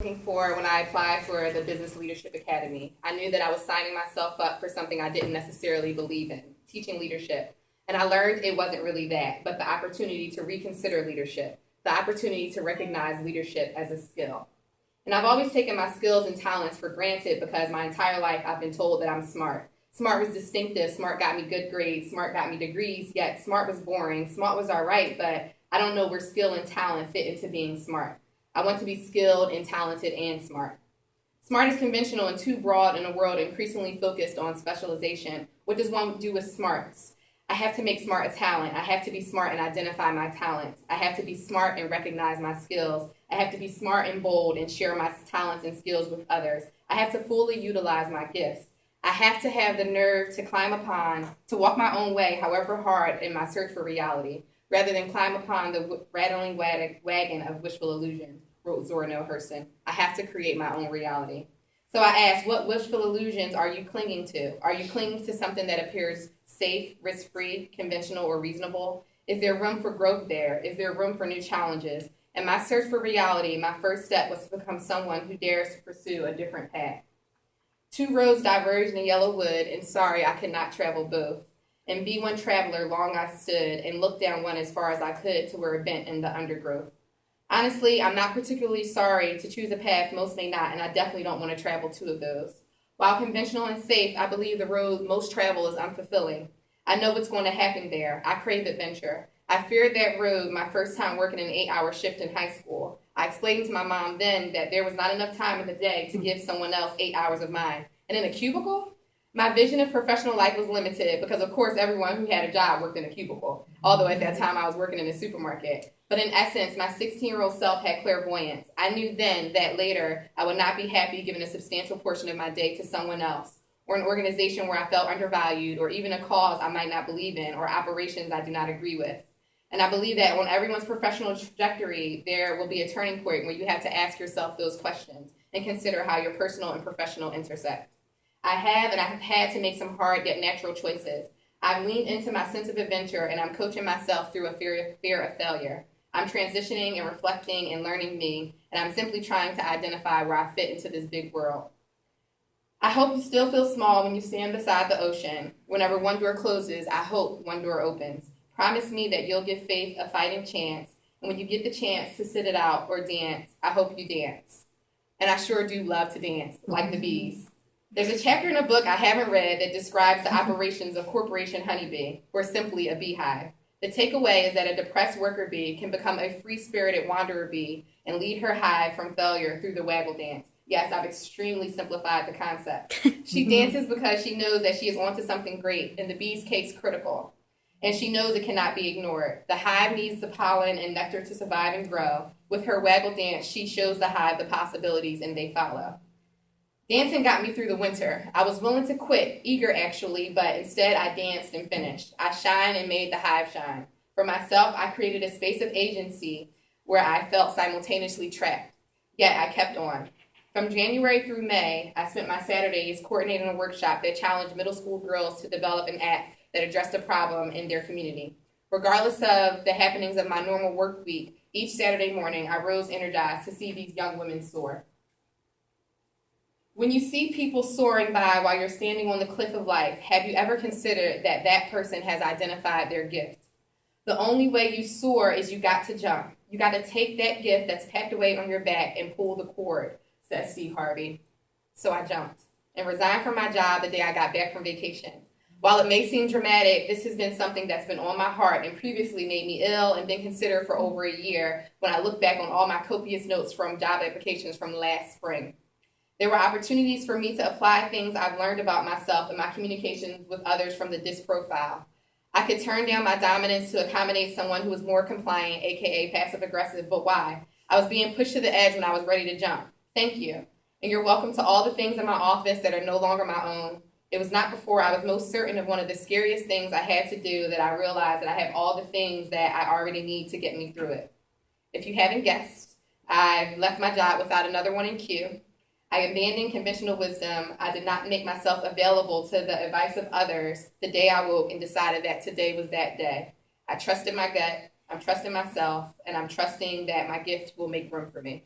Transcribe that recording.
looking for when I applied for the Business Leadership Academy. I knew that I was signing myself up for something I didn't necessarily believe in, teaching leadership. And I learned it wasn't really that, but the opportunity to reconsider leadership, the opportunity to recognize leadership as a skill. And I've always taken my skills and talents for granted because my entire life I've been told that I'm smart. Smart was distinctive, smart got me good grades, smart got me degrees, yet smart was boring, smart was all right, but I don't know where skill and talent fit into being smart. I want to be skilled and talented and smart. Smart is conventional and too broad in a world increasingly focused on specialization. What does one do with smarts? I have to make smart a talent. I have to be smart and identify my talents. I have to be smart and recognize my skills. I have to be smart and bold and share my talents and skills with others. I have to fully utilize my gifts. I have to have the nerve to climb upon, to walk my own way, however hard, in my search for reality, rather than climb upon the rattling wagon of wishful illusion, wrote Zora Neale Hurston. I have to create my own reality. So I ask, what wishful illusions are you clinging to? Are you clinging to something that appears safe, risk-free, conventional, or reasonable? Is there room for growth there? Is there room for new challenges? In my search for reality, my first step was to become someone who dares to pursue a different path. Two roads diverged in yellow wood, and sorry I could not travel both. And be one traveler, long I stood, and looked down one as far as I could to where it bent in the undergrowth. Honestly, I'm not particularly sorry to choose a path most may not, and I definitely don't want to travel two of those. While conventional and safe, I believe the road most travel is unfulfilling. I know what's going to happen there. I crave adventure. I feared that road my first time working an 8-hour shift in high school. I explained to my mom then that there was not enough time in the day to give someone else 8 hours of mine. And in a cubicle? My vision of professional life was limited because, of course, everyone who had a job worked in a cubicle, although at that time I was working in a supermarket. But in essence, my 16-year-old self had clairvoyance. I knew then that later I would not be happy giving a substantial portion of my day to someone else, or an organization where I felt undervalued, or even a cause I might not believe in, or operations I do not agree with. And I believe that on everyone's professional trajectory, there will be a turning point where you have to ask yourself those questions and consider how your personal and professional intersect. I have had to make some hard yet natural choices. I've leaned into my sense of adventure, and I'm coaching myself through a fear of failure. I'm transitioning and reflecting and learning me, and I'm simply trying to identify where I fit into this big world. I hope you still feel small when you stand beside the ocean. Whenever one door closes, I hope one door opens. Promise me that you'll give faith a fighting chance, and when you get the chance to sit it out or dance, I hope you dance. And I sure do love to dance, like the bees. There's a chapter in a book I haven't read that describes the operations of Corporation Honeybee, or simply a beehive. The takeaway is that a depressed worker bee can become a free-spirited wanderer bee and lead her hive from failure through the waggle dance. Yes, I've extremely simplified the concept. She dances because she knows that she is onto something great, in the bee's case, critical. And she knows it cannot be ignored. The hive needs the pollen and nectar to survive and grow. With her waggle dance, she shows the hive the possibilities, and they follow. Dancing got me through the winter. I was willing to quit, eager actually, but instead I danced and finished. I shined and made the hive shine. For myself, I created a space of agency where I felt simultaneously trapped. Yet I kept on. From January through May, I spent my Saturdays coordinating a workshop that challenged middle school girls to develop an act that addressed a problem in their community. Regardless of the happenings of my normal work week, each Saturday morning I rose energized to see these young women soar. When you see people soaring by while you're standing on the cliff of life, have you ever considered that that person has identified their gift? The only way you soar is you got to jump. You got to take that gift that's packed away on your back and pull the cord, says Steve Harvey. So I jumped and resigned from my job the day I got back from vacation. While it may seem dramatic, this has been something that's been on my heart and previously made me ill and been considered for over a year when I look back on all my copious notes from job applications from last spring. There were opportunities for me to apply things I've learned about myself and my communications with others from the DISC profile. I could turn down my dominance to accommodate someone who was more compliant, aka passive aggressive, but why? I was being pushed to the edge when I was ready to jump. Thank you. And you're welcome to all the things in my office that are no longer my own. It was not before I was most certain of one of the scariest things I had to do that I realized that I have all the things that I already need to get me through it. If you haven't guessed, I left my job without another one in queue. I abandoned conventional wisdom. I did not make myself available to the advice of others the day I woke and decided that today was that day. I trusted my gut, I'm trusting myself, and I'm trusting that my gift will make room for me.